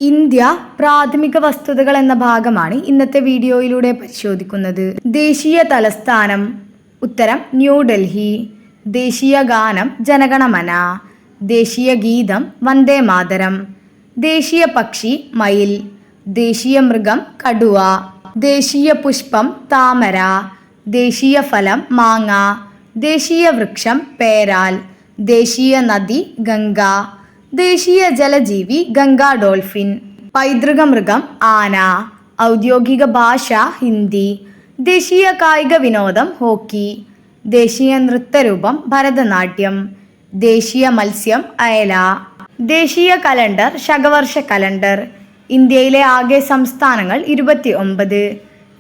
India പ്രാഥമിക വസ്തുതകൾ എന്ന ഭാഗമാണ് ഇന്നത്തെ വീഡിയോയിലൂടെ പരിശോധിക്കുന്നത്. ദേശീയ തലസ്ഥാനം ഉത്തരം ന്യൂഡൽഹി. ദേശീയ ഗാനം ജനഗണമന. ദേശീയ ഗീതം വന്ദേ മാതരം. ദേശീയ പക്ഷി മയിൽ. ദേശീയ മൃഗം കടുവ. ദേശീയ പുഷ്പം താമര. ദേശീയ ഫലം മാങ്ങ. ദേശീയ വൃക്ഷം പേരാൽ. ദേശീയ നദി ഗംഗ. ദേശീയ ജലജീവി ഗംഗാ ഡോൾഫിൻ. പൈതൃക മൃഗം ആന. ഔദ്യോഗിക ഭാഷ ഹിന്ദി. ദേശീയ കായിക വിനോദം ഹോക്കി. ദേശീയ നൃത്തരൂപം ഭരതനാട്യം. ദേശീയ മത്സ്യം അയല. ദേശീയ കലണ്ടർ ശകവർഷ കലണ്ടർ. ഇന്ത്യയിലെ ആകെ സംസ്ഥാനങ്ങൾ 29.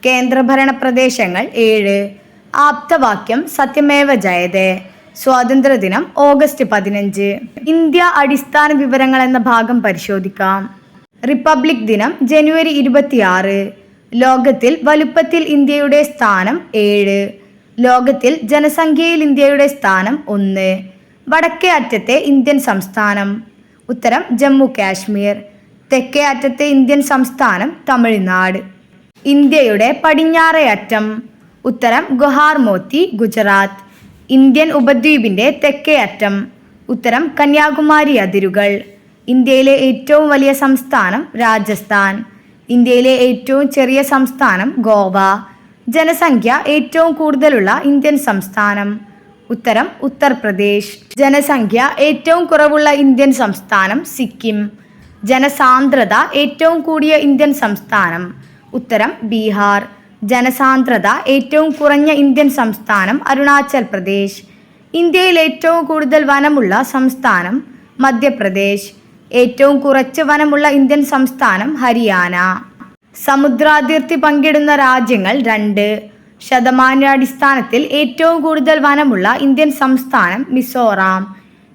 കേന്ദ്രഭരണ പ്രദേശങ്ങൾ 7. ആപ്തവാക്യം സത്യമേവ ജയതേ. സ്വാതന്ത്ര്യദിനം ഓഗസ്റ്റ് 15. ഇന്ത്യ അടിസ്ഥാന വിവരങ്ങൾ എന്ന ഭാഗം പരിശോധിക്കാം. റിപ്പബ്ലിക് ദിനം ജനുവരി 26. ലോകത്തിൽ വലുപ്പത്തിൽ ഇന്ത്യയുടെ സ്ഥാനം 7. ലോകത്തിൽ ജനസംഖ്യയിൽ ഇന്ത്യയുടെ സ്ഥാനം 1. വടക്കേ അറ്റത്തെ ഇന്ത്യൻ സംസ്ഥാനം ഉത്തരം ജമ്മു കാശ്മീർ. തെക്കേ അറ്റത്തെ ഇന്ത്യൻ സംസ്ഥാനം തമിഴ്നാട്. ഇന്ത്യയുടെ പടിഞ്ഞാറേ അറ്റം ഉത്തരം ഗുഹാർമോത്തി ഗുജറാത്ത്. ഇന്ത്യൻ ഉപദ്വീപിന്റെ തെക്കേ അറ്റം ഉത്തരം കന്യാകുമാരി അതിരുകൾ. ഇന്ത്യയിലെ ഏറ്റവും വലിയ സംസ്ഥാനം രാജസ്ഥാൻ. ഇന്ത്യയിലെ ഏറ്റവും ചെറിയ സംസ്ഥാനം ഗോവ. ജനസംഖ്യ ഏറ്റവും കൂടുതലുള്ള ഇന്ത്യൻ സംസ്ഥാനം ഉത്തരം ഉത്തർപ്രദേശ്. ജനസംഖ്യ ഏറ്റവും കുറവുള്ള ഇന്ത്യൻ സംസ്ഥാനം സിക്കിം. ജനസാന്ദ്രത ഏറ്റവും കൂടിയ ഇന്ത്യൻ സംസ്ഥാനം ഉത്തരം ബീഹാർ. ജനസാന്ദ്രത ഏറ്റവും കുറഞ്ഞ ഇന്ത്യൻ സംസ്ഥാനം അരുണാചൽ പ്രദേശ്. ഇന്ത്യയിൽ ഏറ്റവും കൂടുതൽ വനമുള്ള സംസ്ഥാനം മധ്യപ്രദേശ്. ഏറ്റവും കുറച്ച് വനമുള്ള ഇന്ത്യൻ സംസ്ഥാനം ഹരിയാന. സമുദ്രാതിർത്തി പങ്കിടുന്ന രാജ്യങ്ങൾ 2. ശതമാനാടിസ്ഥാനത്തിൽ ഏറ്റവും കൂടുതൽ വനമുള്ള ഇന്ത്യൻ സംസ്ഥാനം മിസോറാം.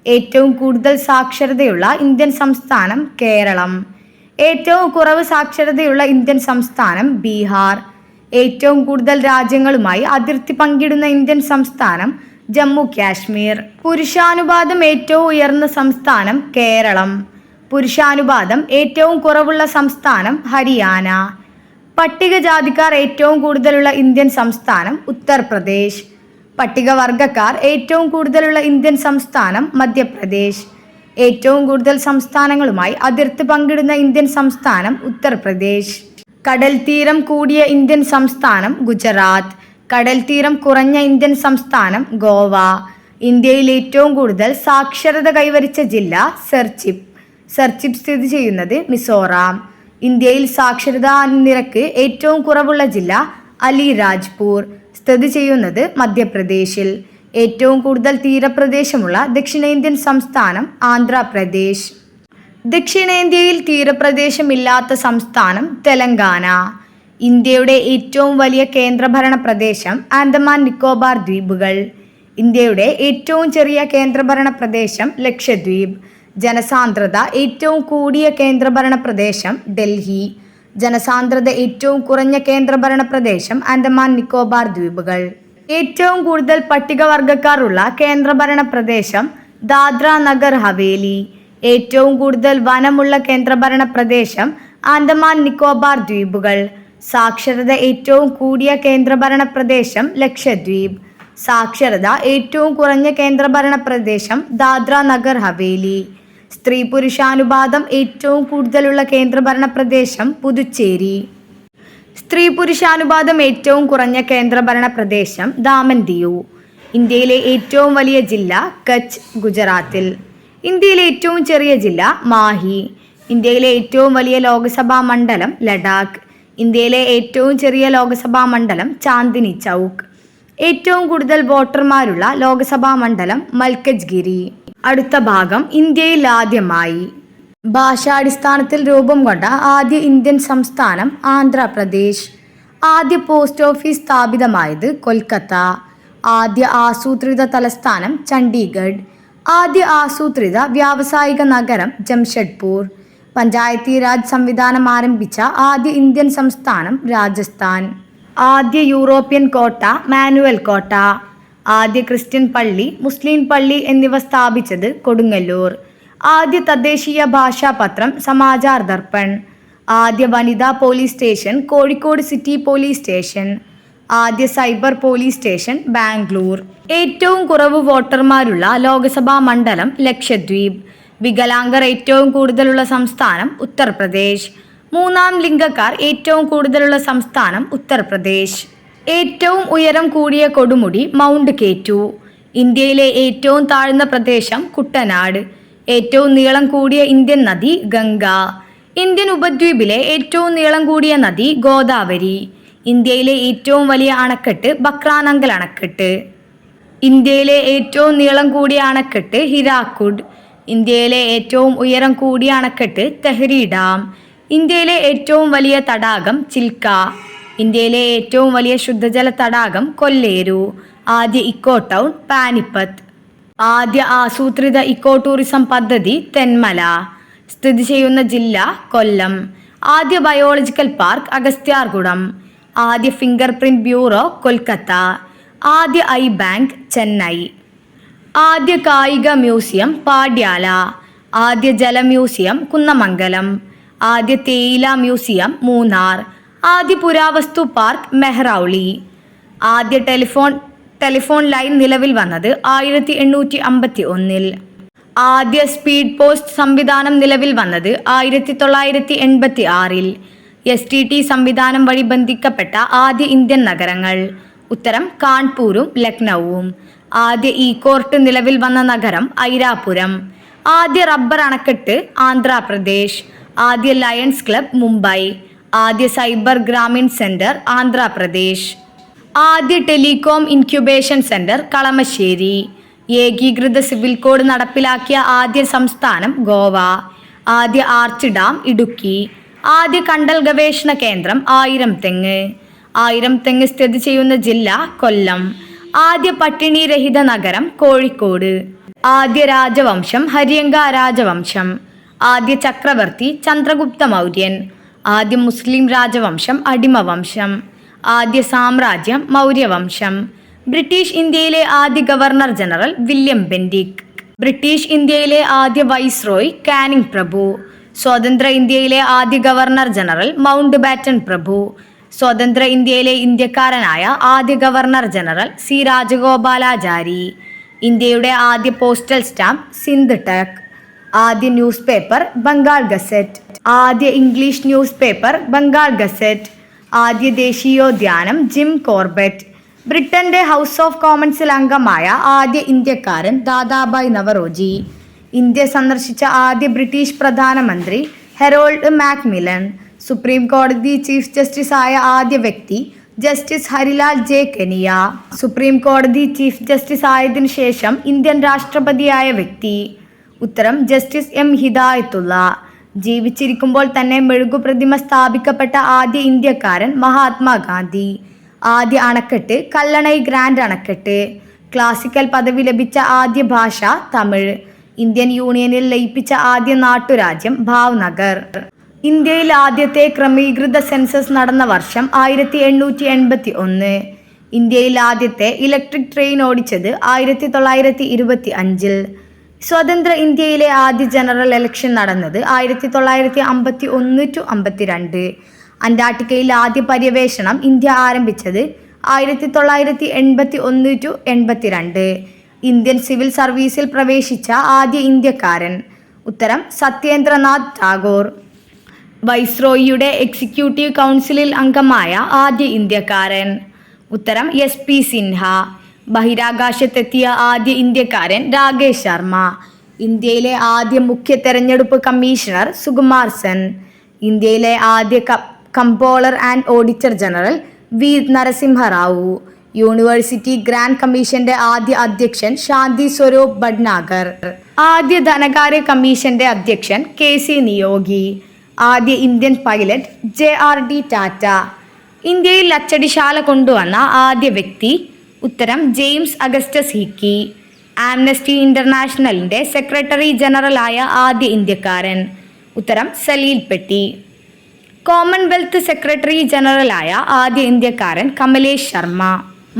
ഏറ്റവും കൂടുതൽ സാക്ഷരതയുള്ള ഇന്ത്യൻ സംസ്ഥാനം കേരളം. ഏറ്റവും കുറവ് സാക്ഷരതയുള്ള ഇന്ത്യൻ സംസ്ഥാനം ബീഹാർ. ഏറ്റവും കൂടുതൽ രാജ്യങ്ങളുമായി അതിർത്തി പങ്കിടുന്ന ഇന്ത്യൻ സംസ്ഥാനം ജമ്മു കാശ്മീർ. പുരുഷാനുപാതം ഏറ്റവും ഉയർന്ന സംസ്ഥാനം കേരളം. പുരുഷാനുപാതം ഏറ്റവും കുറവുള്ള സംസ്ഥാനം ഹരിയാന. പട്ടികജാതിക്കാർ ഏറ്റവും കൂടുതലുള്ള ഇന്ത്യൻ സംസ്ഥാനം ഉത്തർപ്രദേശ്. പട്ടികവർഗക്കാർ ഏറ്റവും കൂടുതലുള്ള ഇന്ത്യൻ സംസ്ഥാനം മധ്യപ്രദേശ്. ഏറ്റവും കൂടുതൽ സംസ്ഥാനങ്ങളുമായി അതിർത്തി പങ്കിടുന്ന ഇന്ത്യൻ സംസ്ഥാനം ഉത്തർപ്രദേശ്. കടൽ തീരം കൂടിയ ഇന്ത്യൻ സംസ്ഥാനം ഗുജറാത്ത്. കടൽ തീരം കുറഞ്ഞ ഇന്ത്യൻ സംസ്ഥാനം ഗോവ. ഇന്ത്യയിൽ ഏറ്റവും കൂടുതൽ സാക്ഷരത കൈവരിച്ച ജില്ല സർച്ചിപ്പ്. സർച്ചിപ്പ് സ്ഥിതി ചെയ്യുന്നത് മിസോറാം. ഇന്ത്യയിൽ സാക്ഷരതാ നിരക്ക് ഏറ്റവും കുറവുള്ള ജില്ല അലിരാജ്പൂർ. സ്ഥിതി ചെയ്യുന്നത് മധ്യപ്രദേശിൽ. ഏറ്റവും കൂടുതൽ തീരപ്രദേശമുള്ള ദക്ഷിണേന്ത്യൻ സംസ്ഥാനം ആന്ധ്രാപ്രദേശ്. ദക്ഷിണേന്ത്യയിൽ തീരപ്രദേശമില്ലാത്ത സംസ്ഥാനം തെലങ്കാന. ഇന്ത്യയുടെ ഏറ്റവും വലിയ കേന്ദ്രഭരണ പ്രദേശം ആൻഡമാൻ നിക്കോബാർ ദ്വീപുകൾ. ഇന്ത്യയുടെ ഏറ്റവും ചെറിയ കേന്ദ്രഭരണ പ്രദേശം ലക്ഷദ്വീപ്. ജനസാന്ദ്രത ഏറ്റവും കൂടിയ കേന്ദ്രഭരണ പ്രദേശം ഡൽഹി. ജനസാന്ദ്രത ഏറ്റവും കുറഞ്ഞ കേന്ദ്രഭരണ പ്രദേശം ആൻഡമാൻ നിക്കോബാർ ദ്വീപുകൾ. ഏറ്റവും കൂടുതൽ പട്ടികവർഗക്കാർ ഉള്ള കേന്ദ്രഭരണ പ്രദേശം ദാദ്ര നഗർ ഹവേലി. ഏറ്റവും കൂടുതൽ വനമുള്ള കേന്ദ്രഭരണ പ്രദേശം ആൻഡമാൻ നിക്കോബാർ ദ്വീപുകൾ. സാക്ഷരത ഏറ്റവും കൂടിയ കേന്ദ്രഭരണ പ്രദേശം ലക്ഷദ്വീപ്. സാക്ഷരത ഏറ്റവും കുറഞ്ഞ കേന്ദ്രഭരണ പ്രദേശം ദാദ്ര നഗർ ഹവേലി. സ്ത്രീ പുരുഷാനുപാതം ഏറ്റവും കൂടുതലുള്ള കേന്ദ്രഭരണ പ്രദേശം പുതുച്ചേരി. സ്ത്രീ പുരുഷാനുപാതം ഏറ്റവും കുറഞ്ഞ കേന്ദ്രഭരണ പ്രദേശം ദാമൻ ദിയു. ഇന്ത്യയിലെ ഏറ്റവും വലിയ ജില്ല കച്ച് ഗുജറാത്തിൽ. ഇന്ത്യയിലെ ഏറ്റവും ചെറിയ ജില്ല മാഹി. ഇന്ത്യയിലെ ഏറ്റവും വലിയ ലോക്സഭാ മണ്ഡലം ലഡാക്ക്. ഇന്ത്യയിലെ ഏറ്റവും ചെറിയ ലോക്സഭാ മണ്ഡലം ചാന്ദിനി ചൗക്ക്. ഏറ്റവും കൂടുതൽ വോട്ടർമാരുള്ള ലോക്സഭാ മണ്ഡലം മൽക്കജ്ഗിരി. അടുത്ത ഭാഗം ഇന്ത്യയിൽ ആദ്യമായി. ഭാഷാടിസ്ഥാനത്തിൽ രൂപം കൊണ്ട ആദ്യ ഇന്ത്യൻ സംസ്ഥാനം ആന്ധ്രാപ്രദേശ്. ആദ്യ പോസ്റ്റ് ഓഫീസ് സ്ഥാപിതമായത് കൊൽക്കത്ത. ആദ്യ ആസൂത്രിത തലസ്ഥാനം ചണ്ഡീഗഡ്. ആദ്യ ആസൂത്രിത വ്യാവസായിക നഗരം ജംഷഡ്പൂർ. പഞ്ചായത്തി രാജ് സംവിധാനം ആരംഭിച്ച ആദ്യ ഇന്ത്യൻ സംസ്ഥാനം രാജസ്ഥാൻ. ആദ്യ യൂറോപ്യൻ കോട്ട മാനുവൽ കോട്ട. ആദ്യ ക്രിസ്ത്യൻ പള്ളി മുസ്ലിം പള്ളി എന്നിവ സ്ഥാപിച്ചത് കൊടുങ്ങല്ലൂർ. ആദ്യ തദ്ദേശീയ ഭാഷാ പത്രം സമാചാർ ദർപ്പൺ. ആദ്യ വനിതാ police station Kozhikode city police station. ആദ്യ സൈബർ പോലീസ് സ്റ്റേഷൻ ബാംഗ്ലൂർ. ഏറ്റവും കുറവ് വോട്ടർമാരുള്ള ലോക്സഭാ മണ്ഡലം ലക്ഷദ്വീപ്. വികലാംഗർ ഏറ്റവും കൂടുതലുള്ള സംസ്ഥാനം ഉത്തർപ്രദേശ്. മൂന്നാം ലിംഗക്കാർ ഏറ്റവും കൂടുതലുള്ള സംസ്ഥാനം ഉത്തർപ്രദേശ്. ഏറ്റവും ഉയരം കൂടിയ കൊടുമുടി മൗണ്ട് കേറ്റു. ഇന്ത്യയിലെ ഏറ്റവും താഴ്ന്ന പ്രദേശം കുട്ടനാട്. ഏറ്റവും നീളം കൂടിയ ഇന്ത്യൻ നദി ഗംഗ. ഇന്ത്യൻ ഉപദ്വീപിലെ ഏറ്റവും നീളം കൂടിയ നദി ഗോദാവരി. ഇന്ത്യയിലെ ഏറ്റവും വലിയ അണക്കെട്ട് ബക്രാനങ്കൽ അണക്കെട്ട്. ഇന്ത്യയിലെ ഏറ്റവും നീളം കൂടിയ അണക്കെട്ട് ഹിരാക്കുഡ്. ഇന്ത്യയിലെ ഏറ്റവും ഉയരം കൂടിയ അണക്കെട്ട് തെഹ്രി ഡാം. ഇന്ത്യയിലെ ഏറ്റവും വലിയ തടാകം ചിൽക്ക. ഇന്ത്യയിലെ ഏറ്റവും വലിയ ശുദ്ധജല തടാകം കൊല്ലേരു. ആദ്യ ഇക്കോ ടൗൺ പാനിപ്പത്ത്. ആദ്യ ആസൂത്രിത ഇക്കോ ടൂറിസം പദ്ധതി തെന്മല. സ്ഥിതി ചെയ്യുന്ന ജില്ല കൊല്ലം. ആദ്യ ബയോളജിക്കൽ പാർക്ക് അഗസ്ത്യാർകുടം. ആദ്യ ഫിംഗർ പ്രിന്റ് ബ്യൂറോ കൊൽക്കത്ത. ആദ്യ ഐ ബാങ്ക് ചെന്നൈ. ആദ്യ കായിക മ്യൂസിയം പാട്യാല. ആദ്യ ജല മ്യൂസിയം കുന്നമംഗലം. ആദ്യ തേയില മ്യൂസിയം മൂന്നാർ. ആദ്യ പുരാവസ്തു പാർക്ക് മെഹ്റൗളി. ആദ്യ ടെലിഫോൺ ലൈൻ നിലവിൽ വന്നത് 1851. ആദ്യ സ്പീഡ് പോസ്റ്റ് സംവിധാനം നിലവിൽ വന്നത് 1986. STT സംവിധാനം വഴി ബന്ധിക്കപ്പെട്ട ആദ്യ ഇന്ത്യൻ നഗരങ്ങൾ. ഉത്തരം കാൺപൂരും ലക്നൌവും. ആദ്യ കോർട്ട് നിലവിൽ വന്ന നഗരം ഐരാപുരം. ആദ്യ റബ്ബർ അണക്കെട്ട് ആന്ധ്രാപ്രദേശ്. ആദ്യ ലയൺസ് ക്ലബ് മുംബൈ. ആദ്യ സൈബർ ഗ്രാമീൺ സെന്റർ ആന്ധ്രാപ്രദേശ്. ആദ്യ ടെലികോം ഇൻക്യുബേഷൻ സെന്റർ കളമശ്ശേരി. ഏകീകൃത സിവിൽ കോഡ് നടപ്പിലാക്കിയ ആദ്യ സംസ്ഥാനം ഗോവ. ആദ്യ ആർച്ച് ഡാം ഇടുക്കി. ആദ്യ കണ്ടൽ ഗവേഷണ കേന്ദ്രം ആയിരം തെങ്ങ്. ആയിരം തെങ്ങ് സ്ഥിതി ചെയ്യുന്ന ജില്ല കൊല്ലം. ആദ്യ പട്ടിണി രഹിത നഗരം കോഴിക്കോട്. ആദ്യ രാജവംശം ഹര്യങ്ക രാജവംശം. ആദ്യ ചക്രവർത്തി ചന്ദ്രഗുപ്ത മൗര്യൻ. ആദ്യ മുസ്ലിം രാജവംശം അടിമവംശം. ആദ്യ സാമ്രാജ്യം മൗര്യവംശം. ബ്രിട്ടീഷ് ഇന്ത്യയിലെ ആദ്യ governor general William Bentinck. British ഇന്ത്യയിലെ ആദ്യ വൈസ്രോയ് കാനിംഗ് പ്രഭു. സ്വതന്ത്ര ഇന്ത്യയിലെ ആദ്യ ഗവർണർ ജനറൽ മൗണ്ട് ബാറ്റൻ പ്രഭു. സ്വതന്ത്ര ഇന്ത്യയിലെ ഇന്ത്യക്കാരനായ ആദ്യ ഗവർണർ ജനറൽ സി രാജഗോപാലാചാരി. ഇന്ത്യയുടെ ആദ്യ പോസ്റ്റൽ സ്റ്റാമ്പ് സിന്ധ് ടെക്. ആദ്യ ന്യൂസ് പേപ്പർ ബംഗാൾ ഗസറ്റ്. ആദ്യ English news paper Bengal gazette. ആദ്യ ദേശീയോദ്യാനം ജിം കോർബറ്റ്. ബ്രിട്ടന്റെ ഹൗസ് ഓഫ് കോമൺസിൽ അംഗമായ ആദ്യ ഇന്ത്യക്കാരൻ ദാദാബായ് നവറോജി. ഇന്ത്യ സന്ദർശിച്ച ആദ്യ ബ്രിട്ടീഷ് പ്രധാനമന്ത്രി ഹെറോൾഡ് മാക്മില്ലൻ. സുപ്രീം കോടതി ചീഫ് ജസ്റ്റിസ് ആയ ആദ്യ വ്യക്തി justice Harilal J Kenya. Supreme കോടതി ചീഫ് ജസ്റ്റിസ് ആയതിനു ശേഷം ഇന്ത്യൻ രാഷ്ട്രപതിയായ വ്യക്തി. ഉത്തരം ജസ്റ്റിസ് എം ഹിദായത്തുള്ള. ജീവിച്ചിരിക്കുമ്പോൾ തന്നെ മെഴുകുപ്രതിമ സ്ഥാപിക്കപ്പെട്ട ആദ്യ ഇന്ത്യക്കാരൻ മഹാത്മാഗാന്ധി. ആദ്യ അണക്കെട്ട് കല്ലണൈ ഗ്രാൻഡ് അണക്കെട്ട്. ക്ലാസിക്കൽ പദവി ലഭിച്ച ആദ്യ ഭാഷ തമിഴ്. ഇന്ത്യൻ യൂണിയനിൽ ലയിപ്പിച്ച ആദ്യ നാട്ടുരാജ്യം ഭാവ്നഗർ. ഇന്ത്യയിൽ ആദ്യത്തെ ക്രമീകൃത സെൻസസ് നടന്ന വർഷം 1881. ഇന്ത്യയിൽ ആദ്യത്തെ ഇലക്ട്രിക് ട്രെയിൻ ഓടിച്ചത് 1925. സ്വതന്ത്ര ഇന്ത്യയിലെ ആദ്യ ജനറൽ ഇലക്ഷൻ നടന്നത് 1951-52. അന്റാർട്ടിക്കയിൽ ആദ്യ പര്യവേഷണം ഇന്ത്യ ആരംഭിച്ചത് 1981-82. ഇന്ത്യൻ സിവിൽ സർവീസിൽ പ്രവേശിച്ച ആദ്യ ഇന്ത്യക്കാരൻ. ഉത്തരം സത്യേന്ദ്രനാഥ് ടാഗോർ. വൈസ്രോയിയുടെ എക്സിക്യൂട്ടീവ് കൗൺസിലിൽ അംഗമായ ആദ്യ ഇന്ത്യക്കാരൻ. ഉത്തരം SP സിൻഹ. ബഹിരാകാശത്തെത്തിയ ആദ്യ ഇന്ത്യക്കാരൻ രാകേഷ് ശർമ്മ. ഇന്ത്യയിലെ ആദ്യ മുഖ്യ തെരഞ്ഞെടുപ്പ് കമ്മീഷണർ സുകുമാർ സെൻ. ഇന്ത്യയിലെ ആദ്യ comptroller and auditor general V Narasimharao. University grants കമ്മീഷന്റെ ആദ്യ അധ്യക്ഷൻ ശാന്തി സ്വരൂപ് ഭട്നാഗർ. ആദ്യ ധനകാര്യ കമ്മീഷന്റെ അധ്യക്ഷൻ KC നിയോഗി. ആദ്യ ഇന്ത്യൻ പൈലറ്റ് JRD ടാറ്റ. ഇന്ത്യയിൽ അച്ചടിശാല കൊണ്ടുവന്ന ആദ്യ വ്യക്തി. ഉത്തരം ജെയിംസ് അഗസ്റ്റസ് ഹിക്കി. ആംനസ്റ്റി ഇന്റർനാഷണലിന്റെ സെക്രട്ടറി ജനറലായ ആദ്യ ഇന്ത്യക്കാരൻ. ഉത്തരം സലീൽ പെട്ടി. കോമൺവെൽത്ത് സെക്രട്ടറി ജനറലായ ആദ്യ ഇന്ത്യക്കാരൻ കമലേഷ് ശർമ്മ.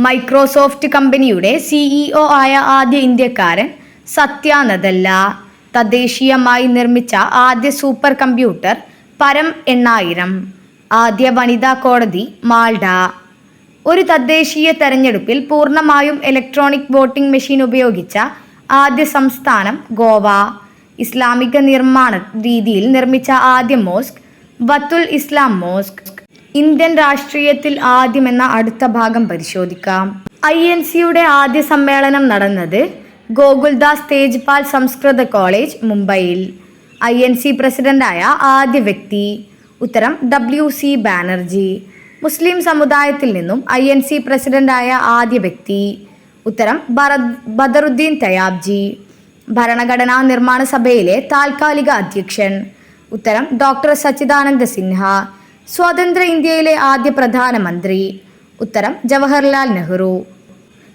മൈക്രോസോഫ്റ്റ് കമ്പനിയുടെ CEO ആയ ആദ്യ ഇന്ത്യക്കാരൻ സത്യ നദല്ല. തദ്ദേശീയമായി നിർമ്മിച്ച ആദ്യ സൂപ്പർ കമ്പ്യൂട്ടർ പരം 8000. ആദ്യ വനിതാ കോടതി മാൾഡ. ഒരു തദ്ദേശീയ തെരഞ്ഞെടുപ്പിൽ പൂർണ്ണമായും ഇലക്ട്രോണിക് വോട്ടിംഗ് മെഷീൻ ഉപയോഗിച്ച ആദ്യ സംസ്ഥാനം ഗോവ. ഇസ്ലാമിക നിർമ്മാണ രീതിയിൽ നിർമ്മിച്ച ആദ്യ മോസ്ക് വത്തുൽ ഇസ്ലാം മോസ്ക്. ഇന്ത്യൻ രാഷ്ട്രീയത്തിൽ ആദ്യമെന്ന അടുത്ത ഭാഗം പരിശോധിക്കാം. INCയുടെ ആദ്യ സമ്മേളനം നടന്നത് ഗോകുൽദാസ് തേജ്പാൽ സംസ്കൃത കോളേജ്, മുംബൈയിൽ. INC പ്രസിഡന്റായ ആദ്യ വ്യക്തി. ഉത്തരം WC ബാനർജി. മുസ്ലിം സമുദായത്തിൽ നിന്നും INC പ്രസിഡന്റായ ആദ്യ വ്യക്തി. ഉത്തരം ബദറുദ്ദീൻ തയാബ്ജി. ഭരണഘടനാ നിർമ്മാണ സഭയിലെ താൽക്കാലിക അധ്യക്ഷൻ. ഉത്തരം ഡോക്ടർ സച്ചിദാനന്ദ സിൻഹ. സ്വതന്ത്ര ഇന്ത്യയിലെ ആദ്യ പ്രധാനമന്ത്രി. ഉത്തരം ജവഹർലാൽ നെഹ്റു.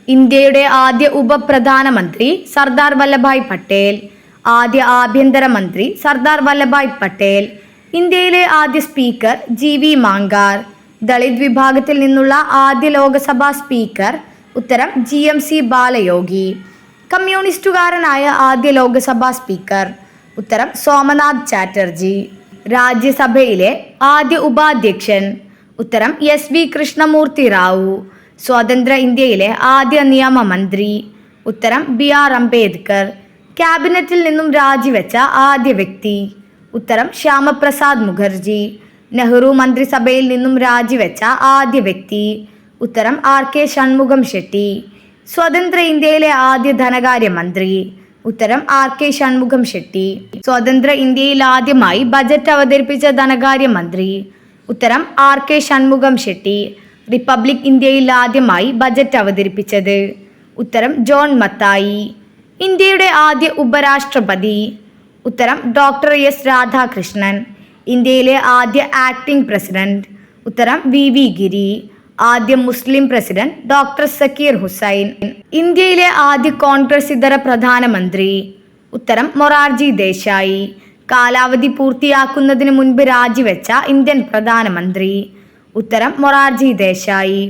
ഇന്ത്യയുടെ ആദ്യ ഉപപ്രധാനമന്ത്രി സർദാർ വല്ലഭായ് പട്ടേൽ. ആദ്യ ആഭ്യന്തരമന്ത്രി സർദാർ വല്ലഭായ് പട്ടേൽ. ഇന്ത്യയിലെ ആദ്യ സ്പീക്കർ GV മാങ്കാർ. ദളിത് വിഭാഗത്തിൽ നിന്നുള്ള ആദ്യ ലോകസഭാ സ്പീക്കർ. ഉത്തരം GMC ബാലയോഗി. കമ്മ്യൂണിസ്റ്റുകാരനായ ആദ്യ ലോകസഭാ സ്പീക്കർ. ഉത്തരം സോമനാഥ് ചാറ്റർജി. രാജ്യസഭയിലെ ആദ്യ ഉപാധ്യക്ഷൻ. ഉത്തരം SV കൃഷ്ണമൂർത്തി റാവു. സ്വതന്ത്ര ഇന്ത്യയിലെ ആദ്യ നിയമമന്ത്രി. ഉത്തരം BR അംബേദ്കർ. ക്യാബിനറ്റിൽ നിന്നും രാജിവെച്ച ആദ്യ വ്യക്തി. ഉത്തരം ശ്യാമപ്രസാദ് മുഖർജി. നെഹ്റു മന്ത്രിസഭയിൽ നിന്നും രാജിവെച്ച ആദ്യ വ്യക്തി. ഉത്തരം RK ഷൺമുഖം ഷെട്ടി. സ്വതന്ത്ര ഇന്ത്യയിലെ ആദ്യ ധനകാര്യമന്ത്രി. ഉത്തരം RK ഷൺമുഖം ഷെട്ടി. സ്വതന്ത്ര ഇന്ത്യയിൽ ആദ്യമായി ബജറ്റ് അവതരിപ്പിച്ച ധനകാര്യമന്ത്രി. ഉത്തരം RK ഷൺമുഖം ഷെട്ടി. റിപ്പബ്ലിക് ഇന്ത്യയിൽ ആദ്യമായി ബജറ്റ് അവതരിപ്പിച്ചത്. ഉത്തരം ജോൺ മത്തായി. ഇന്ത്യയുടെ ആദ്യ ഉപരാഷ്ട്രപതി. ഉത്തരം ഡോക്ടർ S രാധാകൃഷ്ണൻ. ഇന്ത്യയിലെ ആദ്യ ആക്ടിംഗ് പ്രസിഡന്റ്. ഉത്തരം VV ഗിരി. ആദ്യ മുസ്ലിം പ്രസിഡന്റ് ഡോക്ടർ സക്കീർ ഹുസൈൻ. ഇന്ത്യയിലെ ആദ്യ കോൺഗ്രസ് ഇതര പ്രധാനമന്ത്രി. ഉത്തരം മൊറാർജി ദേശായി. കാലാവധി പൂർത്തിയാക്കുന്നതിന് മുൻപ് രാജിവെച്ച ഇന്ത്യൻ പ്രധാനമന്ത്രി. ഉത്തരം മൊറാർജി ദേശായി.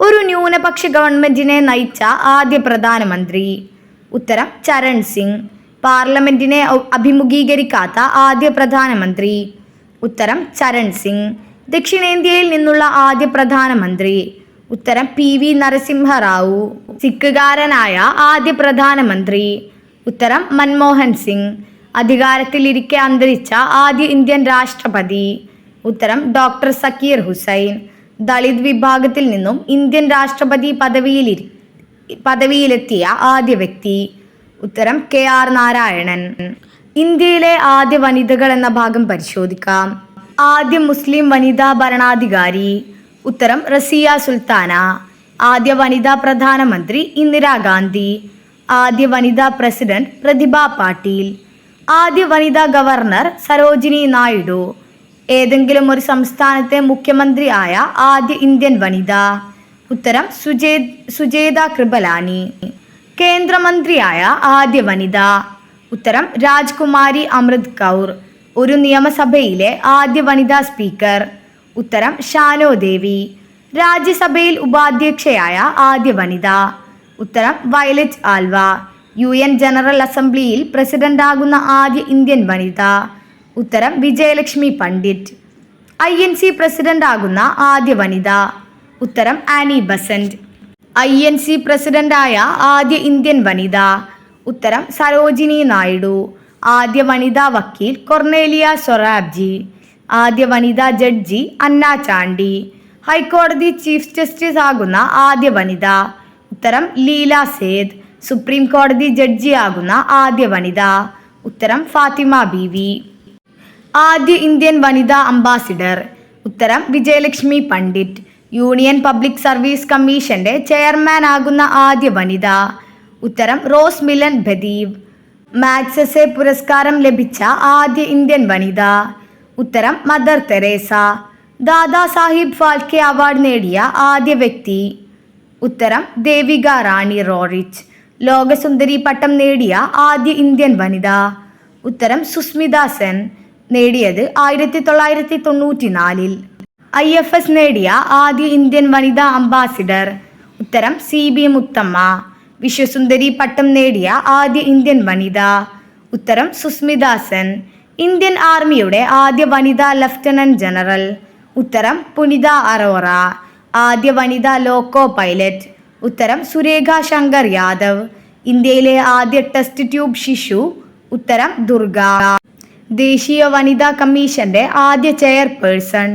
ഒരു ന്യൂനപക്ഷ ഗവൺമെന്റിനെ നയിച്ച ആദ്യ പ്രധാനമന്ത്രി. ഉത്തരം ചരൺ സിംഗ്. പാർലമെന്റിനെ അഭിമുഖീകരിക്കാത്ത ആദ്യ പ്രധാനമന്ത്രി. ഉത്തരം ചരൺ സിംഗ്. ദക്ഷിണേന്ത്യയിൽ നിന്നുള്ള ആദ്യ പ്രധാനമന്ത്രി. ഉത്തരം PV നരസിംഹറാവു. സിഖുകാരനായ ആദ്യ പ്രധാനമന്ത്രി. ഉത്തരം മൻമോഹൻ സിംഗ്. അധികാരത്തിലിരിക്കെ അന്തരിച്ച ആദ്യ ഇന്ത്യൻ രാഷ്ട്രപതി. ഉത്തരം ഡോക്ടർ സക്കീർ ഹുസൈൻ. ദളിത് വിഭാഗത്തിൽ നിന്നും ഇന്ത്യൻ രാഷ്ട്രപതി പദവിയിലെത്തിയ ആദ്യ വ്യക്തി. ഉത്തരം KR നാരായണൻ. ഇന്ത്യയിലെ ആദ്യ വനിതകൾ എന്ന ഭാഗം പരിശോധിക്കാം. ആദ്യ മുസ്ലിം വനിതാ ഭരണാധികാരി. ഉത്തരം റസിയ സുൽത്താന. ആദ്യ വനിതാ പ്രധാനമന്ത്രി ഇന്ദിരാഗാന്ധി. ആദ്യ വനിതാ പ്രസിഡന്റ് പ്രതിഭ പാട്ടീൽ. ആദ്യ വനിതാ ഗവർണർ സരോജിനി നായിഡു. ഏതെങ്കിലും ഒരു സംസ്ഥാനത്തെ മുഖ്യമന്ത്രി ആയ ആദ്യ ഇന്ത്യൻ വനിത. ഉത്തരം സുജേത കൃപലാനി. കേന്ദ്രമന്ത്രിയായ ആദ്യ വനിത. ഉത്തരം രാജ്കുമാരി അമൃത് കൗർ. ഒരു നിയമസഭയിലെ ആദ്യ വനിതാ സ്പീക്കർ. ഉത്തരം ഷാനോ ദേവി. രാജ്യസഭയിൽ ഉപാധ്യക്ഷയായ ആദ്യ വനിത. ഉത്തരം വയലറ്റ് ആൽവ. UN ജനറൽ അസംബ്ലിയിൽ പ്രസിഡന്റാകുന്ന ആദ്യ ഇന്ത്യൻ വനിത. ഉത്തരം വിജയലക്ഷ്മി പണ്ഡിറ്റ്. INC പ്രസിഡന്റാകുന്ന ആദ്യ വനിത. ഉത്തരം ആനി ബസന്റ്. INC പ്രസിഡന്റായ ആദ്യ ഇന്ത്യൻ വനിത. ഉത്തരം സരോജിനി നായിഡു. ആദ്യ വനിതാ വക്കീൽ കൊർണേലിയ സൊറാബ്ജി. ആദ്യ വനിതാ ജഡ്ജി അന്ന ചാണ്ടി. ഹൈക്കോടതി ചീഫ് ജസ്റ്റിസ് ആകുന്ന ആദ്യ വനിത. ഉത്തരം ലീല സേദ്. സുപ്രീം കോടതി ജഡ്ജിയാകുന്ന ആദ്യ വനിത. ഉത്തരം ഫാത്തിമ ബീവി. ആദ്യ ഇന്ത്യൻ വനിതാ അംബാസിഡർ. ഉത്തരം Vijayalakshmi Pandit. Union public service കമ്മീഷന്റെ ചെയർമാൻ ആകുന്ന ആദ്യ വനിത. ഉത്തരം റോസ് മിലൻ ബദീവ്. മാഗ്സസെ പുരസ്കാരം ലഭിച്ച ആദ്യ ഇന്ത്യൻ വനിത. ഉത്തരം Mother Teresa. Dada Saheb Phalke award നേടിയ ആദ്യ വ്യക്തി. ഉത്തരം ദേവിക റാണി റോറിച്ച്. ലോകസുന്ദരി പട്ടം നേടിയ ആദ്യ ഇന്ത്യൻ വനിത. ഉത്തരം സുസ്മിത സെൻ. നേടിയത് 1994. IFS നേടിയ ആദ്യ ഇന്ത്യൻ വനിതാ അംബാസിഡർ. ഉത്തരം CB മുത്തമ്മ. വിശ്വസുന്ദരി പട്ടം നേടിയ ആദ്യ ഇന്ത്യൻ വനിത. ഉത്തരം സുസ്മിത സെൻ. ഇന്ത്യൻ ആർമിയുടെ ആദ്യ വനിതാ ലഫ്റ്റനന്റ് ജനറൽ. ഉത്തരം പുനിത അറോറ. ആദ്യ വനിതാ ലോക്കോ പൈലറ്റ്. ഉത്തരം സുരേഖ ശങ്കർ യാദവ്. ഇന്ത്യയിലെ ആദ്യ ടെസ്റ്റ് ട്യൂബ് ശിശു. ഉത്തരം ദുർഗ. ദേശീയ വനിതാ കമ്മീഷന്റെ ആദ്യ ചെയർപേഴ്സൺ.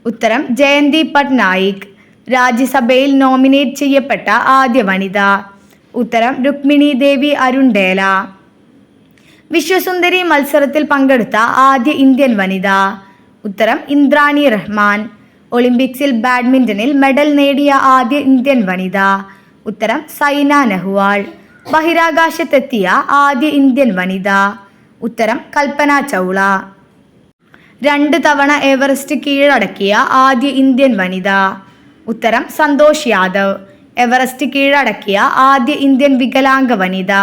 ഉത്തരം ജയന്തി പട്നായിക്. രാജ്യസഭയിൽ നോമിനേറ്റ് ചെയ്യപ്പെട്ട ആദ്യ വനിത. ഉത്തരം രുക്മിണി ദേവി അരുണ്ടേല. വിശ്വസുന്ദരി മത്സരത്തിൽ പങ്കെടുത്ത ആദ്യ ഇന്ത്യൻ വനിത. ഉത്തരം ഇന്ദ്രാണി റഹ്മാൻ. ഒളിമ്പിക്സിൽ ബാഡ്മിന്റണിൽ മെഡൽ നേടിയ ആദ്യ ഇന്ത്യൻ വനിത. ഉത്തരം സൈന നെഹ്വാൾ. ബഹിരാകാശത്തെത്തിയ ആദ്യ ഇന്ത്യൻ വനിത. ഉത്തരം കൽപ്പന ചൗള. 2 തവണ എവറസ്റ്റ് കീഴടക്കിയ ആദ്യ ഇന്ത്യൻ വനിത. ഉത്തരം സന്തോഷ് യാദവ്. എവറസ്റ്റ് കീഴടക്കിയ ആദ്യ ഇന്ത്യൻ വികലാംഗ വനിത.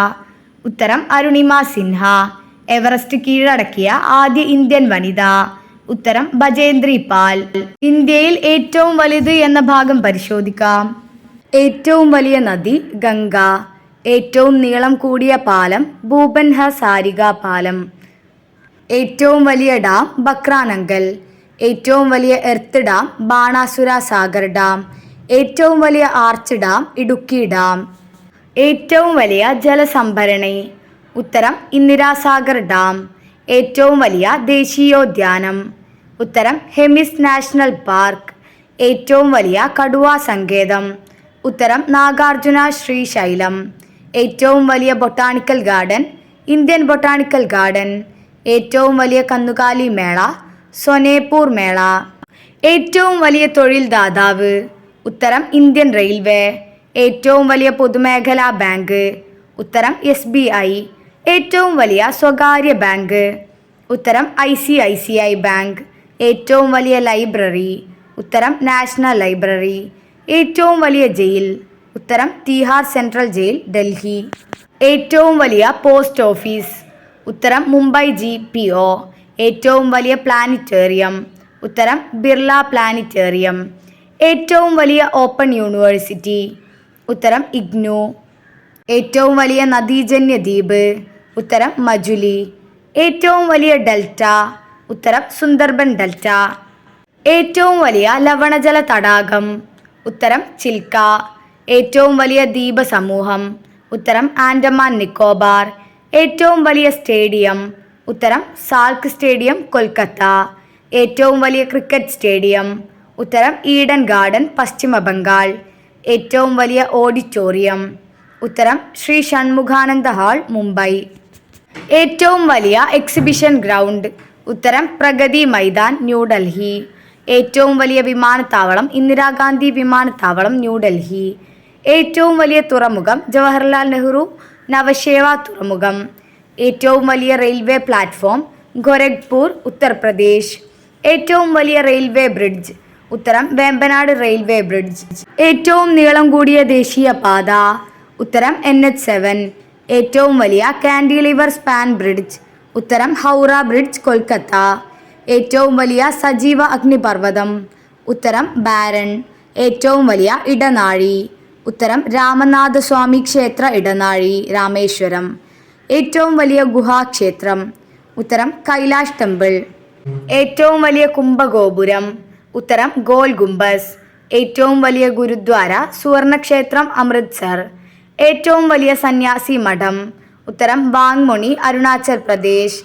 ഉത്തരം അരുണിമ സിൻഹ. എവറസ്റ്റ് കീഴടക്കിയ ആദ്യ ഇന്ത്യൻ വനിത. ഉത്തരം ബജേന്ദ്രി പാൽ. ഇന്ത്യയിൽ ഏറ്റവും വലുത് എന്ന ഭാഗം പരിശോധിക്കാം. ഏറ്റവും വലിയ നദി ഗംഗ. ഏറ്റവും നീളം കൂടിയ പാലം ഭൂപൻഹ സാരിക പാലം. ഏറ്റവും വലിയ ഡാം ബക്രാനങ്കൽ. ഏറ്റവും വലിയ earth dam Banasura Sagar dam. ഏറ്റവും വലിയ ആർച്ച് ഡാം ഇടുക്കി ഡാം. ഏറ്റവും വലിയ ജലസംഭരണി. ഉത്തരം ഇന്ദിരാസാഗർ ഡാം. ഏറ്റവും വലിയ ദേശീയോദ്യാനം. ഉത്തരം ഹെമിസ് നാഷണൽ പാർക്ക്. ഏറ്റവും വലിയ കടുവാ സങ്കേതം. ഉത്തരം നാഗാർജുന ശ്രീശൈലം. ഏറ്റവും വലിയ botanical garden Indian botanical garden. ഏറ്റവും വലിയ കന്നുകാലി മേള സൊനേപൂർ മേള. ഏറ്റവും വലിയ തൊഴിൽ ദാതാവ്. ഉത്തരം ഇന്ത്യൻ റെയിൽവേ. ഏറ്റവും വലിയ പൊതുമേഖലാ ബാങ്ക്. ഉത്തരം SBI. ഏറ്റവും വലിയ സ്വകാര്യ ബാങ്ക്. ഉത്തരം ICICI ബാങ്ക്. ഏറ്റവും വലിയ ലൈബ്രറി. ഉത്തരം നാഷണൽ ലൈബ്രറി. ഏറ്റവും വലിയ ജയിൽ. ഉത്തരം തിഹാർ സെൻട്രൽ ജയിൽ ഡൽഹി. ഏറ്റവും വലിയ പോസ്റ്റ് ഓഫീസ്. ഉത്തരം മുംബൈ GPO. ഏറ്റവും വലിയ പ്ലാനറ്റേറിയം. ഉത്തരം ബിർള പ്ലാനറ്റേറിയം. ഏറ്റവും വലിയ ഓപ്പൺ യൂണിവേഴ്സിറ്റി. ഉത്തരം ഇഗ്നു. ഏറ്റവും വലിയ നദീജന്യ ദ്വീപ്. ഉത്തരം മജുലി. ഏറ്റവും വലിയ ഡെൽറ്റ. ഉത്തരം സുന്ദർബൻ ഡെൽറ്റ. ഏറ്റവും വലിയ ലവണജല തടാകം. ഉത്തരം ചിൽക്ക. ഏറ്റവും വലിയ ദ്വീപ സമൂഹം. ഉത്തരം ആൻഡമാൻ നിക്കോബാർ. ഏറ്റവും വലിയ സ്റ്റേഡിയം. ഉത്തരം സാൽക്ക് സ്റ്റേഡിയം കൊൽക്കത്ത. ഏറ്റവും വലിയ ക്രിക്കറ്റ് സ്റ്റേഡിയം. ഉത്തരം ഈഡൻ ഗാർഡൻ പശ്ചിമ ബംഗാൾ. ഏറ്റവും വലിയ ഓഡിറ്റോറിയം. ഉത്തരം ശ്രീ ഷൺമുഖാനന്ദ ഹാൾ മുംബൈ. ഏറ്റവും വലിയ എക്സിബിഷൻ ഗ്രൗണ്ട്. ഉത്തരം പ്രഗതി മൈതാൻ ന്യൂഡൽഹി. ഏറ്റവും വലിയ വിമാനത്താവളം ഇന്ദിരാഗാന്ധി വിമാനത്താവളം ന്യൂഡൽഹി. ഏറ്റവും വലിയ തുറമുഖം ജവഹർലാൽ നെഹ്റു നവശേവ തുറമുഖം. ഏറ്റവും വലിയ റെയിൽവേ പ്ലാറ്റ്ഫോം ഗോരഖ്പൂർ ഉത്തർപ്രദേശ്. ഏറ്റവും വലിയ റെയിൽവേ ബ്രിഡ്ജ്. ഉത്തരം വേമ്പനാട് റെയിൽവേ ബ്രിഡ്ജ്. ഏറ്റവും നീളം കൂടിയ ദേശീയപാത. ഉത്തരം NH7. ഏറ്റവും വലിയ കാൻഡിലിവർ സ്പാൻ ബ്രിഡ്ജ്. ഉത്തരം ഹൗറ ബ്രിഡ്ജ് കൊൽക്കത്ത. ഏറ്റവും വലിയ സജീവ അഗ്നിപർവ്വതം. ഉത്തരം ബാരൺ. ഏറ്റവും വലിയ ഇടനാഴി. ഉത്തരം രാമനാഥസ്വാമി ക്ഷേത്ര ഇടനാഴി രാമേശ്വരം. ഏറ്റവും വലിയ ഗുഹാക്ഷേത്രം. ഉത്തരം കൈലാഷ് ടെമ്പിൾ. ഏറ്റവും വലിയ കുംഭഗോപുരം. ഉത്തരം ഗോൽ ഗുംബസ്. ഏറ്റവും വലിയ ഗുരുദ്വാര സുവർണക്ഷേത്രം അമൃത്സർ. ഏറ്റവും വലിയ സന്യാസി മഠം. ഉത്തരം വാങ്മൊണി അരുണാചൽ പ്രദേശ്.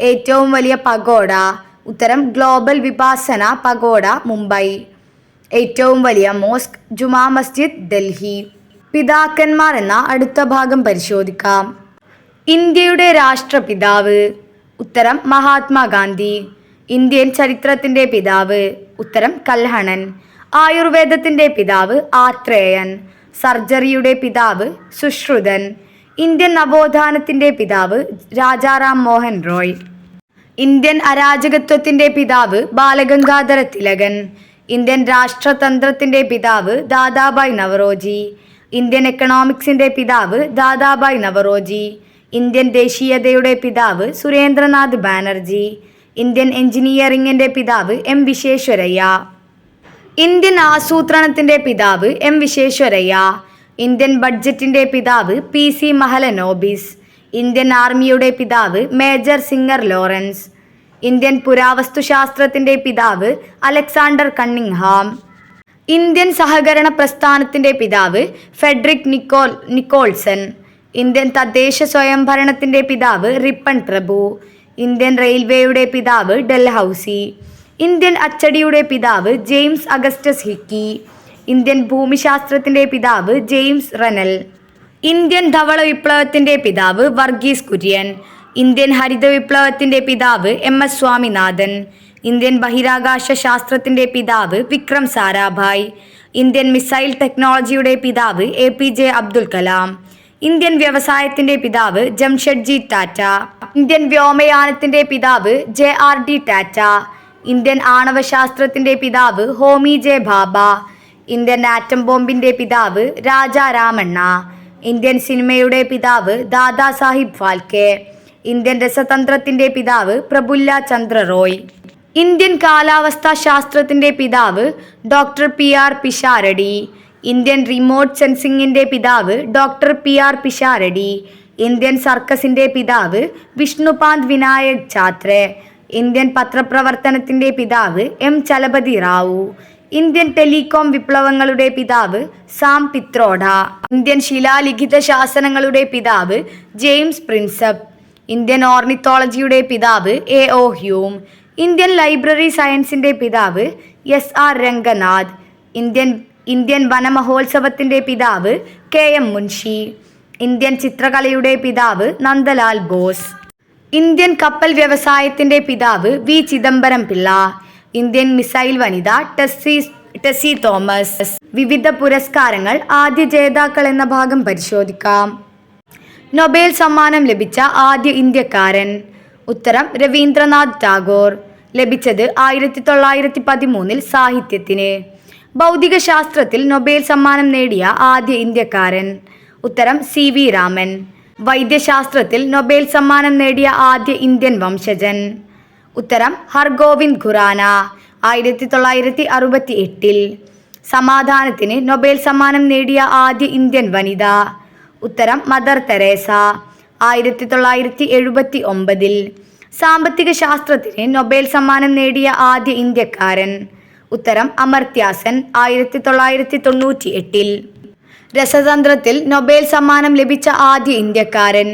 ഏറ്റവും വലിയ പഗോഡ. ഉത്തരം ഗ്ലോബൽ വിപാസന പഗോഡ മുംബൈ. ഏറ്റവും വലിയ മോസ്ക് ജുമാ മസ്ജിദ് ഡൽഹി. പിതാക്കന്മാർ എന്ന അടുത്ത ഭാഗം പരിശോധിക്കാം. ഇന്ത്യയുടെ രാഷ്ട്രപിതാവ്. ഉത്തരം മഹാത്മാഗാന്ധി. ഇന്ത്യൻ ചരിത്രത്തിൻ്റെ പിതാവ്. ഉത്തരം കൽഹണൻ. ആയുർവേദത്തിൻ്റെ പിതാവ് ആത്രേയൻ. സർജറിയുടെ പിതാവ് സുശ്രുതൻ. ഇന്ത്യൻ നവോത്ഥാനത്തിൻ്റെ പിതാവ് രാജാറാം മോഹൻ റോയ്. ഇന്ത്യൻ അരാജകത്വത്തിൻ്റെ പിതാവ് ബാലഗംഗാധര തിലകൻ. ഇന്ത്യൻ രാഷ്ട്രതന്ത്രത്തിൻ്റെ പിതാവ് ദാദാഭായ് നവറോജി. ഇന്ത്യൻ എക്കണോമിക്സിൻ്റെ പിതാവ് ദാദാഭായ് നവറോജി. ഇന്ത്യൻ ദേശീയതയുടെ പിതാവ് സുരേന്ദ്രനാഥ് ബാനർജി. ഇന്ത്യൻ എഞ്ചിനീയറിംഗിൻ്റെ പിതാവ് M വിശ്വേശ്വരയ്യ. ഇന്ത്യൻ ആസൂത്രണത്തിൻ്റെ പിതാവ് M വിശ്വേശ്വരയ്യ. ഇന്ത്യൻ ബഡ്ജറ്റിൻ്റെ പിതാവ് PC മഹലനോബിസ്. ഇന്ത്യൻ ആർമിയുടെ പിതാവ് മേജർ സിംഗർ ലോറൻസ്. ഇന്ത്യൻ പുരാവസ്തുശാസ്ത്രത്തിന്റെ പിതാവ് അലക്സാണ്ടർ കണ്ണിങ്ഹാം. ഇന്ത്യൻ സഹകരണ പ്രസ്ഥാനത്തിന്റെ പിതാവ് ഫെഡറിക് നിക്കോൾസൺ. ഇന്ത്യൻ തദ്ദേശ സ്വയംഭരണത്തിന്റെ പിതാവ് റിപ്പൺ പ്രഭു. ഇന്ത്യൻ റെയിൽവേയുടെ പിതാവ് ഡൽഹൌസി. ഇന്ത്യൻ അച്ചടിയുടെ പിതാവ് ജെയിംസ് അഗസ്റ്റസ് ഹിക്കി. ഇന്ത്യൻ ഭൂമിശാസ്ത്രത്തിന്റെ പിതാവ് ജെയിംസ് റെനൽ. ഇന്ത്യൻ ധവള വിപ്ലവത്തിന്റെ പിതാവ് വർഗീസ് കുര്യൻ. ഇന്ത്യൻ ഹരിത വിപ്ലവത്തിന്റെ പിതാവ് MS സ്വാമിനാഥൻ. ഇന്ത്യൻ ബഹിരാകാശ ശാസ്ത്രത്തിന്റെ പിതാവ് വിക്രം സാരാഭായ്. ഇന്ത്യൻ മിസൈൽ ടെക്നോളജിയുടെ പിതാവ് APJ അബ്ദുൽ കലാം. ഇന്ത്യൻ വ്യവസായത്തിന്റെ പിതാവ് ജംഷഡ്ജി ടാറ്റ. ഇന്ത്യൻ വ്യോമയാനത്തിന്റെ പിതാവ് JRD ടാറ്റ. ഇന്ത്യൻ ആണവശാസ്ത്രത്തിന്റെ പിതാവ് Homi J Bhabha. Indian atom ബോംബിന്റെ പിതാവ് രാജാ രാമണ്ണ. ഇന്ത്യൻ സിനിമയുടെ പിതാവ് ദാദാ സാഹിബ് ഫാൽക്കെ. ഇന്ത്യൻ രസതന്ത്രത്തിന്റെ പിതാവ് പ്രഫുല്ല ചന്ദ്ര റോയ്. ഇന്ത്യൻ കാലാവസ്ഥാ ശാസ്ത്രത്തിന്റെ പിതാവ് doctor PR Pisharoty. Indian remote സെൻസിങ്ങിന്റെ പിതാവ് ഡോക്ടർ PR പിഷാരടി. ഇന്ത്യൻ സർക്കസിന്റെ പിതാവ് വിഷ്ണുപാന്ത് വിനായക് ഛാത്രെ. ഇന്ത്യൻ പത്രപ്രവർത്തനത്തിന്റെ പിതാവ് M Chalapathi Rao. Indian telecom വിപ്ലവങ്ങളുടെ പിതാവ് സാം പിത്രോഡ. ഇന്ത്യൻ ശിലാലിഖിത ശാസനങ്ങളുടെ പിതാവ് ജെയിംസ് പ്രിൻസപ്പ്. ഇന്ത്യൻ ഓർണിത്തോളജിയുടെ പിതാവ് AO ഹ്യൂം. ഇന്ത്യൻ ലൈബ്രറി സയൻസിന്റെ പിതാവ് SR രംഗനാഥ്. ഇന്ത്യൻ വനമഹോത്സവത്തിന്റെ പിതാവ് KM മുൻഷി. ഇന്ത്യൻ ചിത്രകലയുടെ പിതാവ് നന്ദലാൽ ബോസ്. ഇന്ത്യൻ കപ്പൽ വ്യവസായത്തിന്റെ പിതാവ് V Chidambaram Pillai. Indian missile വനിത ടെസ്സി തോമസ്. വിവിധ പുരസ്കാരങ്ങൾ ആദ്യ ജേതാക്കൾ എന്ന ഭാഗം പരിശോധിക്കാം. നൊബേൽ സമ്മാനം ലഭിച്ച ആദ്യ ഇന്ത്യക്കാരൻ. ഉത്തരം രവീന്ദ്രനാഥ് ടാഗോർ. ലഭിച്ചത് 1913 സാഹിത്യത്തിന്. ഭൗതിക ശാസ്ത്രത്തിൽ നൊബേൽ സമ്മാനം നേടിയ ആദ്യ ഇന്ത്യക്കാരൻ. ഉത്തരം CV രാമൻ. വൈദ്യശാസ്ത്രത്തിൽ നൊബേൽ സമ്മാനം നേടിയ ആദ്യ ഇന്ത്യൻ വംശജൻ. ഉത്തരം ഹർഗോവിന്ദ് ഖുറാന 1968. സമാധാനത്തിന് നൊബേൽ സമ്മാനം നേടിയ ആദ്യ ഇന്ത്യൻ വനിത. ഉത്തരം മദർ തെരേസ 1979. സാമ്പത്തിക ശാസ്ത്രത്തിന് നൊബേൽ സമ്മാനം നേടിയ ആദ്യ ഇന്ത്യക്കാരൻ. ഉത്തരം അമർത്യ സെൻ 1998. രസതന്ത്രത്തിൽ നൊബേൽ സമ്മാനം ലഭിച്ച ആദ്യ ഇന്ത്യക്കാരൻ.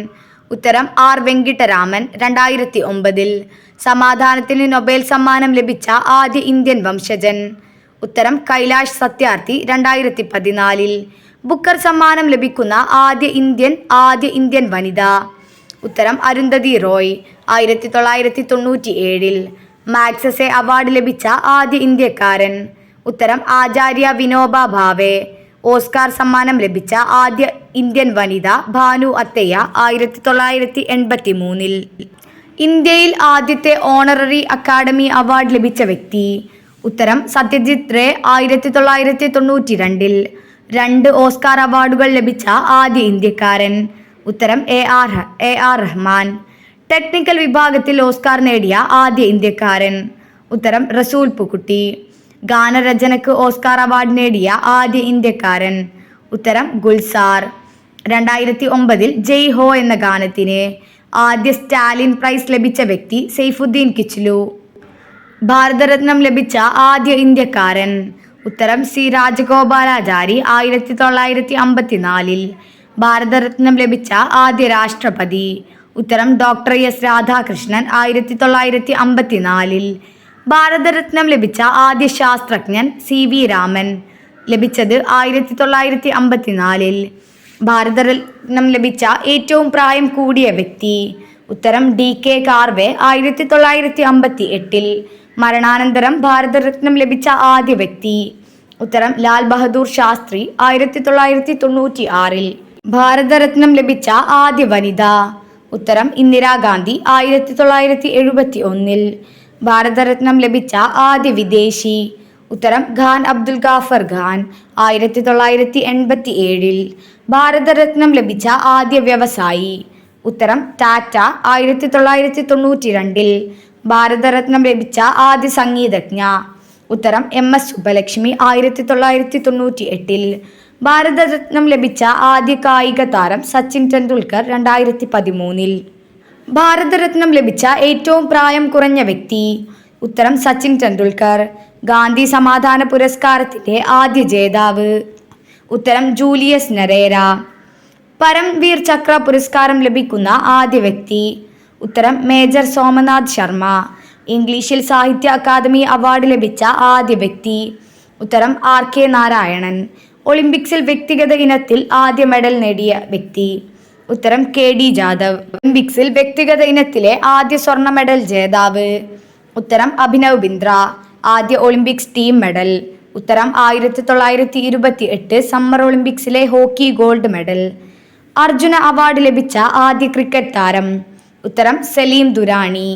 ഉത്തരം R വെങ്കിട്ടരാമൻ 2009. സമാധാനത്തിന് നൊബേൽ സമ്മാനം ലഭിച്ച ആദ്യ ഇന്ത്യൻ വംശജൻ. ഉത്തരം കൈലാഷ് സത്യാർത്ഥി 2014. ബുക്കർ സമ്മാനം ലഭിക്കുന്ന ആദ്യ ഇന്ത്യൻ വനിത. ഉത്തരം അരുന്ധതി റോയ് 1997. മാഗ്സസെ അവാർഡ് ലഭിച്ച ആദ്യ ഇന്ത്യക്കാരൻ. ഉത്തരം ആചാര്യ വിനോബ ഭാവെ. ഓസ്കാർ സമ്മാനം ലഭിച്ച ആദ്യ ഇന്ത്യൻ വനിത ഭാനു അത്തയ്യ 1983. ഇന്ത്യയിൽ ആദ്യത്തെ ഓണററി അക്കാഡമി അവാർഡ് ലഭിച്ച വ്യക്തി. ഉത്തരം സത്യജിത് റേ 1992. 2 ഓസ്കാർ അവാർഡുകൾ ലഭിച്ച ആദ്യ ഇന്ത്യക്കാരൻ. ഉത്തരം AR റഹ്മാൻ. ടെക്നിക്കൽ വിഭാഗത്തിൽ ഓസ്കാർ നേടിയ ആദ്യ ഇന്ത്യക്കാരൻ. ഉത്തരം റസൂൽ പുക്കുട്ടി. ഗാനരചനയ്ക്ക് ഓസ്കാർ അവാർഡ് നേടിയ ആദ്യ ഇന്ത്യക്കാരൻ. ഉത്തരം ഗുൽസാർ. 2009 ജയ് ഹോ എന്ന ഗാനത്തിന് ആദ്യ സ്റ്റാലിൻ പ്രൈസ് ലഭിച്ച വ്യക്തി സൈഫുദ്ദീൻ കിച്ലു. ഭാരതരത്നം ലഭിച്ച ആദ്യ ഇന്ത്യക്കാരൻ. ഉത്തരം C രാജഗോപാലാചാരി 1954. ഭാരതരത്നം ലഭിച്ച ആദ്യ രാഷ്ട്രപതി. ഉത്തരം ഡോക്ടർ S രാധാകൃഷ്ണൻ 1954. ഭാരതരത്നം ലഭിച്ച ആദ്യ ശാസ്ത്രജ്ഞൻ CV രാമൻ. ലഭിച്ചത് 1954. ഭാരതരത്നം ലഭിച്ച ഏറ്റവും പ്രായം കൂടിയ വ്യക്തി. ഉത്തരം DK കാർവെ 1958. മരണാനന്തരം ഭാരതരത്നം ലഭിച്ച ആദ്യ വ്യക്തി. ഉത്തരം ലാൽ ബഹദൂർ ശാസ്ത്രി 1996. ഭാരതരത്നം ലഭിച്ച ആദ്യ വനിത. ഉത്തരം ഇന്ദിരാഗാന്ധി 1971. ഭാരതരത്നം ലഭിച്ച ആദ്യ വിദേശി. ഉത്തരം ഖാൻ അബ്ദുൽ ഗാഫർ ഖാൻ 1987. ഭാരതരത്നം ലഭിച്ച ആദ്യ വ്യവസായി. ഉത്തരം ടാറ്റ 1992. ഭാരതരത്നം ലഭിച്ച ആദ്യ സംഗീതജ്ഞ. ഉത്തരം MS സുബ്ബലക്ഷ്മി 1998. ഭാരതരത്നം ലഭിച്ച ആദ്യ കായിക താരം സച്ചിൻ ടെണ്ടുൽക്കർ 2013. ഭാരതരത്നം ലഭിച്ച ഏറ്റവും പ്രായം കുറഞ്ഞ വ്യക്തി. ഉത്തരം സച്ചിൻ ടെണ്ടുൽക്കർ. ഗാന്ധി സമാധാന പുരസ്കാരത്തിന്റെ ആദ്യ ജേതാവ്. ഉത്തരം ജൂലിയസ് നെരേര. പരംവീർ ചക്ര പുരസ്കാരം ലഭിക്കുന്ന ആദ്യ വ്യക്തി. ഉത്തരം മേജർ സോമനാഥ് ശർമ്മ. ഇംഗ്ലീഷിൽ സാഹിത്യ അക്കാദമി അവാർഡ് ലഭിച്ച ആദ്യ വ്യക്തി. ഉത്തരം RK നാരായണൻ. ഒളിമ്പിക്സിൽ വ്യക്തിഗത ഇനത്തിൽ ആദ്യ മെഡൽ നേടിയ വ്യക്തി. ഉത്തരം KD ജാദവ്. ഒളിമ്പിക്സിൽ വ്യക്തിഗത ഇനത്തിലെ ആദ്യ സ്വർണ്ണ മെഡൽ ജേതാവ്. ഉത്തരം അഭിനവ് ബിന്ദ്ര. ആദ്യ ഒളിമ്പിക്സ് ടീം മെഡൽ. ഉത്തരം 1928 സമ്മർ ഒളിമ്പിക്സിലെ hockey gold medal. Arjuna award ലഭിച്ച ആദ്യ ക്രിക്കറ്റ് താരം. ഉത്തരം സലീം ദുരാനി.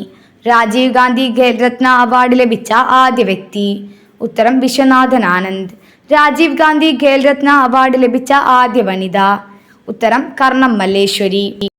രാജീവ് ഗാന്ധി ഖേൽരത്ന അവാർഡ് ലഭിച്ച ആദ്യ വ്യക്തി. ഉത്തരം വിശ്വനാഥൻ ആനന്ദ്. രാജീവ് ഗാന്ധി ഖേൽരത്ന അവാർഡ് ലഭിച്ച ആദ്യ വനിത. ഉത്തരം കർണം മല്ലേശ്വരി.